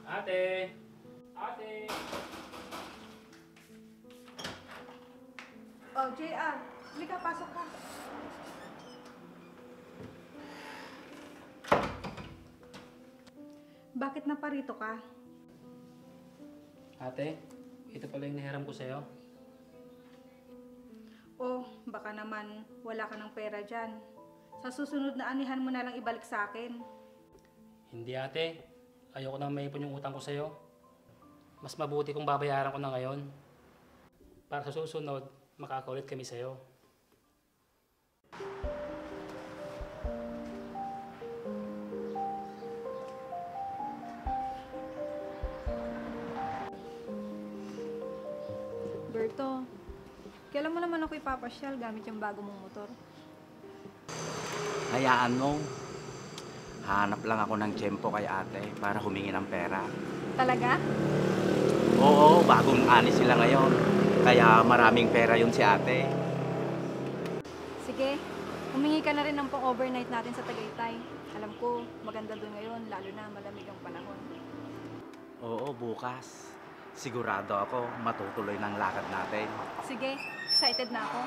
Ate! Ate! Oh, JR. Halika, pasok ka. Bakit naparito ka? Ate, ito pala yung nahiram ko sa'yo. Oh, baka naman wala ka ng pera dyan. Sa susunod na anihan mo na lang ibalik sa akin. Hindi ate, ayoko nang maipon yung utang ko sa'yo. Mas mabuti kung babayaran ko na ngayon. Para sa susunod, makakaulit kami sa'yo. Berto, kailan mo naman ako ipapasyal gamit yung bago mong motor? Hayaan mo. Hanap lang ako ng tiyempo kay ate para humingi ng pera. Talaga? Oo, bagong ani sila ngayon. Kaya maraming pera yun si ate. Sige, humingi ka na rin ng pang-overnight natin sa Tagaytay. Alam ko, maganda doon ngayon, lalo na malamig ang panahon. Oo, bukas. Sigurado ako matutuloy ng lakad natin. Sige, excited na ako.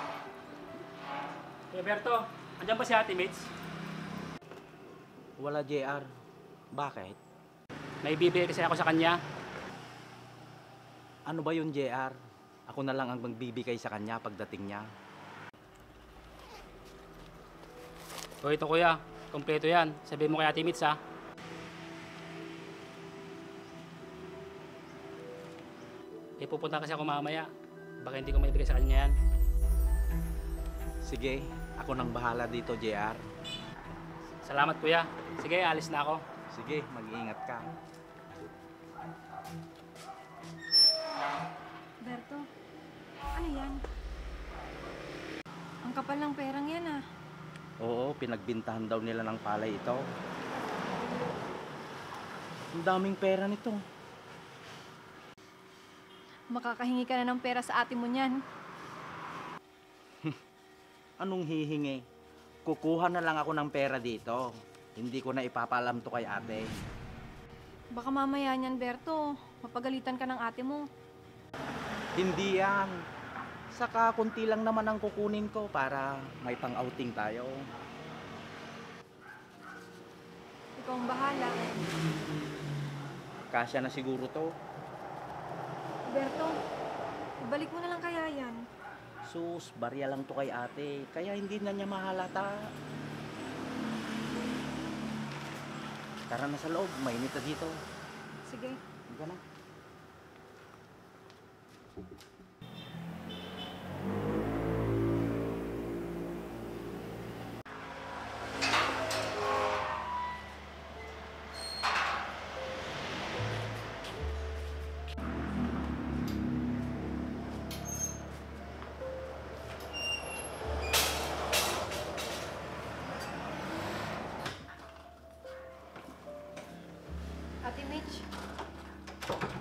Roberto, andyan ba si Ate Mitch? Wala, JR. Bakit? May bibigay kasi ako sa kanya. Ano ba yun, JR? Ako na lang ang magbibigay sa kanya pagdating niya. O ito kuya, kompleto yan. Sabihin mo kay Ate Mitch ha. Pupunta kasi ako mamaya. Baka hindi ko maibigay sa kanya yan. Sige, ako nang bahala dito, JR. Salamat kuya. Sige, alis na ako. Sige, mag-iingat ka. Berto, ano yan? Ang kapal ng perang yan ah. Oo, pinagbintahan daw nila ng palay ito. Ang daming pera nito. Makakahingi ka na ng pera sa ate mo niyan. Anong hihingi? Kukuha na lang ako ng pera dito. Hindi ko na ipapaalam to kay ate. Baka mamaya niyan, Berto. Mapagalitan ka ng ate mo. Hindi yan. Saka kunti lang naman ang kukunin ko para may pang-outing tayo. Ikaw ang bahala. Kasya na siguro to. Berto, ibalik mo na lang kaya yan. Sus, barya lang to kay ate. Kaya hindi na niya mahalata. Tara na sa loob. Mainit na dito. Sige. Hindi na. Ate Mitch,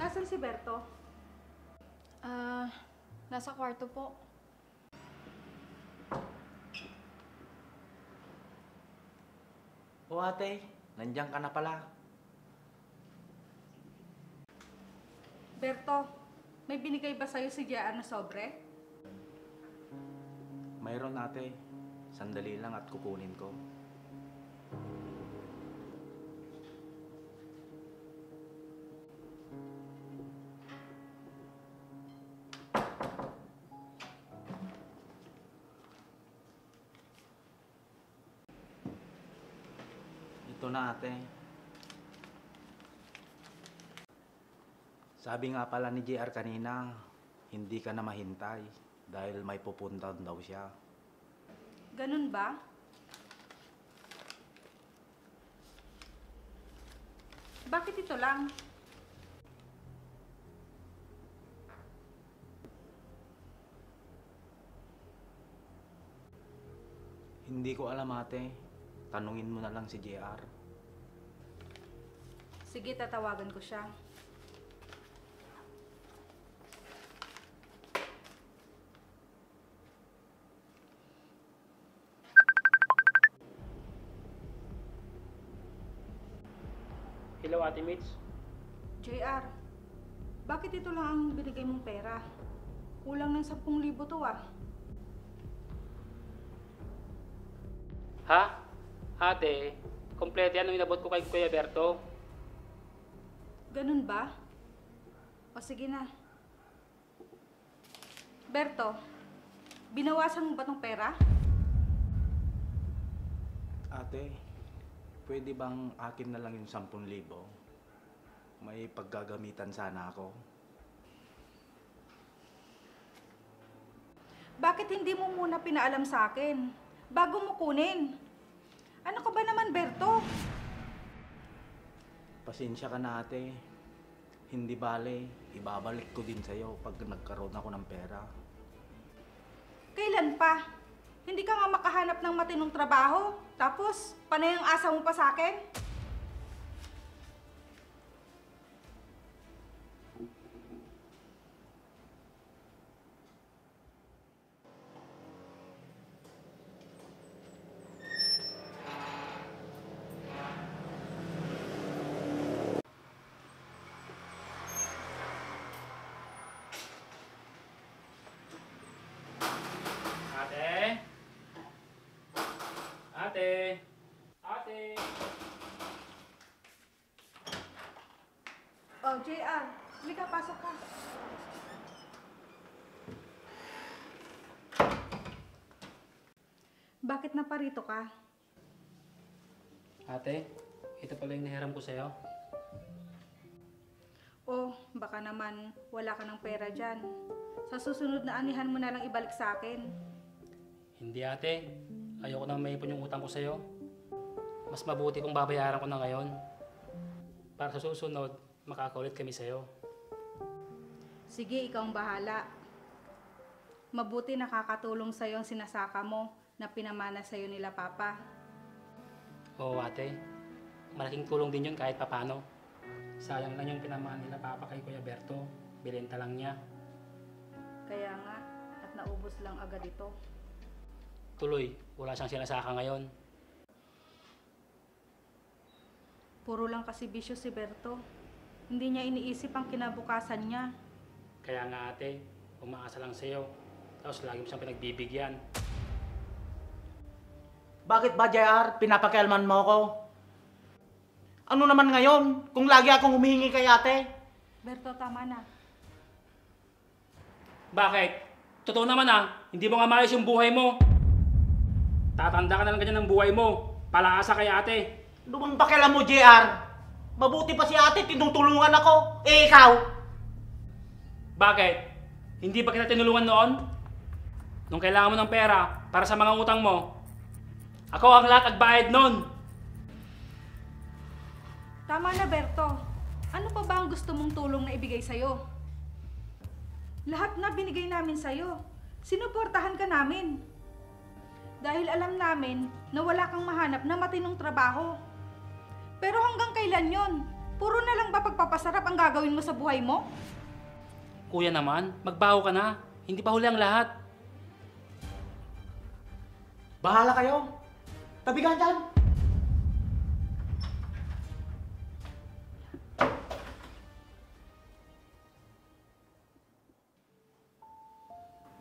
nasan si Berto? Nasa kwarto po. O ate, nandiyan ka na pala. Berto, may binigay ba sa'yo si JR na sobre? Mayroon ate. Sandali lang at kukunin ko. Ito na ate. Sabi nga pala ni JR kanina, hindi ka na mahintay dahil may pupuntahan daw siya. Ganun ba? Bakit ito lang? Hindi ko alam ate. Tanungin mo na lang si JR. Sige, tatawagan ko siya. Hello Ate Mitch. JR, bakit ito lang ang binigay mong pera? Kulang ng 10,000 to ah. Ha? Ate, kompleto yan ang inabot ko kay Kuya Berto. Ganun ba? O sige na. Berto, binawasan mo ba tong pera? Ate, pwede bang akin na lang yung 10,000? May paggagamitan sana ako. Bakit hindi mo muna pinaalam sa akin bago mo kunin? Ano ka ba naman, Berto? Pasensya ka na, ate. Hindi bale, ibabalik ko din sa'yo pag nagkaroon ako ng pera. Kailan pa? Hindi ka nga makahanap ng matinong trabaho, tapos panay ang asa mo pa sa akin? Ate? Ate? Ate? Oh, JR, halika, pasok ka. Bakit naparito ka? Ate, ito pala yung nahiram ko sa'yo. Oh, baka naman wala ka ng pera dyan. Sa susunod na anihan mo na lang ibalik sa akin. Hindi ate, ayoko nang maipon yung utang ko sa'yo. Mas mabuti kung babayaran ko na ngayon. Para sa susunod, makakaulit kami sa'yo. Sige, ikaw ang bahala. Mabuti nakakatulong sa'yo ang sinasaka mo na pinamana sa'yo nila Papa. Oo ate, malaking tulong din yun kahit papano. Sayang lang yung pinamana nila Papa kay Kuya Berto. Bilenta lang niya. Kaya nga, at naubos lang agad ito. Tuloy, wala siyang sinasaka ngayon. Puro lang kasi bisyo si Berto. Hindi niya iniisip ang kinabukasan niya. Kaya nga ate, umaasa lang sa'yo. Tapos lagi mo siyang pinagbibigyan. Bakit ba, JR? Pinapakialman mo ako? Ano naman ngayon kung lagi akong humihingi kay ate? Berto, tama na. Bakit? Totoo naman hindi mo nga maayos yung buhay mo. Tatanda ka na lang ganyan ng buhay mo. Palaasa kay ate. Ano bang pakialam mo, JR? Mabuti pa si ate, tinutulungan ako. Eh, ikaw? Bakit? Hindi ba kita tinulungan noon? Nung kailangan mo ng pera para sa mga utang mo. Ako ang lahat nagbayad noon. Tama na, Berto. Ano pa ba ang gusto mong tulong na ibigay sa'yo? Lahat na binigay namin sa'yo. Sinuportahan ka namin. Dahil alam namin na wala kang mahanap na matinong trabaho. Pero hanggang kailan yon? Puro na lang ba pagpapasarap ang gagawin mo sa buhay mo? Kuya naman, magbaho ka na. Hindi pa huli ang lahat. Bahala kayo. Tabi ka dyan.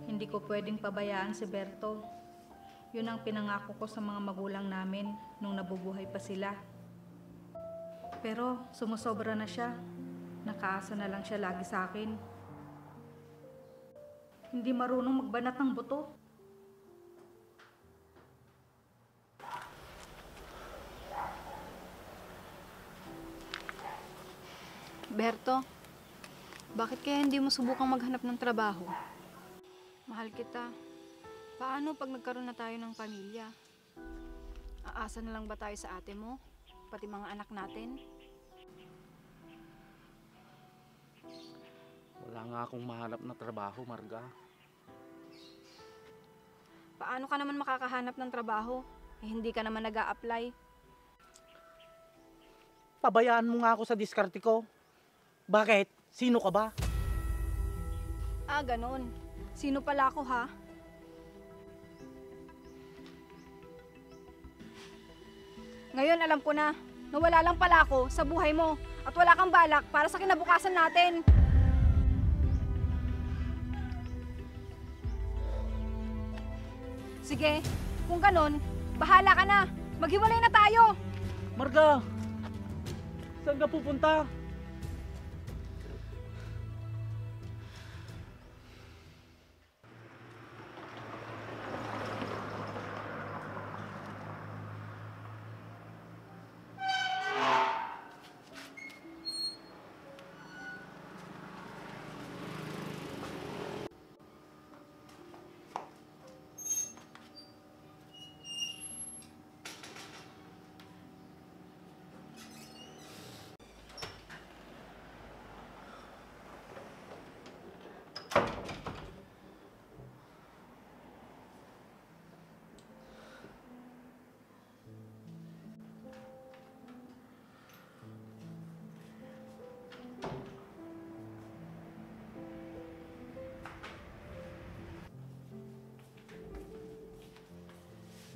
Hindi ko pwedeng pabayaan si Berto. Yun ang pinangako ko sa mga magulang namin nung nabubuhay pa sila. Pero sumusobra na siya. Nakaasa na lang siya lagi sa akin. Hindi marunong magbanat ng buto. Berto, bakit kaya hindi mo subukang maghanap ng trabaho? Mahal kita. Paano pag nagkaroon na tayo ng pamilya? Aasa na lang ba tayo sa ate mo? Pati mga anak natin? Wala nga akong mahanap na trabaho, Marga. Paano ka naman makakahanap ng trabaho? Eh, hindi ka naman nag-a-apply. Pabayaan mo nga ako sa diskarte ko. Bakit? Sino ka ba? Ah, ganun. Sino pala ako, ha? Ngayon alam ko na wala lang pala ako sa buhay mo. at wala kang balak para sa kinabukasan natin. Sige, kung ganon, bahala ka na. Maghiwalay na tayo. Marga! Saan ka pupunta?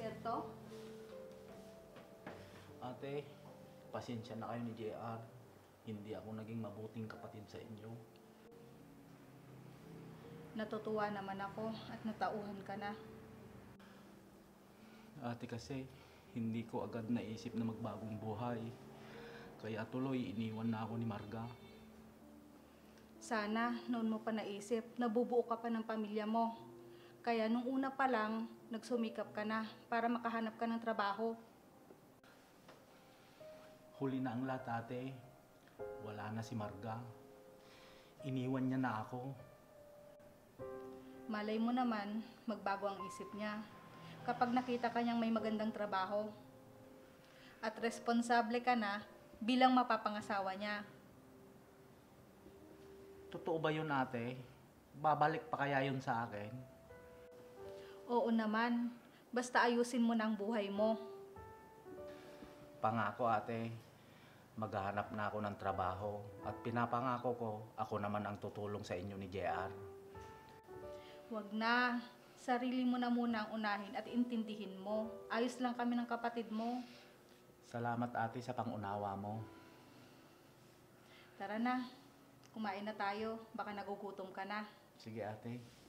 Berto? Ate, pasensya na kayo ni JR. Hindi ako naging mabuting kapatid sa inyo. Natutuwa naman ako at natauhan ka na. Ate kasi, hindi ko agad naisip na magbagong buhay. Kaya tuloy iniwan na ako ni Marga. Sana noon mo pa naisip, nabubuo ka pa ng pamilya mo. Kaya nung una pa lang, nagsumikap ka na para makahanap ka ng trabaho. Huli na ang lahat, ate. Wala na si Marga. Iniwan niya na ako. Malay mo naman, magbago ang isip niya kapag nakita ka niyang may magandang trabaho. At responsable ka na bilang mapapangasawa niya. Totoo ba yun, ate? Babalik pa kaya yun sa akin? Oo naman, basta ayusin mo ng buhay mo. Pangako, ate. Maghahanap na ako ng trabaho. At pinapangako ko, ako naman ang tutulong sa inyo ni JR. Wag na, sarili mo na muna ang unahin at intindihin mo. Ayos lang kami ng kapatid mo. Salamat, ate, sa pangunawa mo. Tara na, kumain na tayo, baka nagugutom ka na. Sige, ate.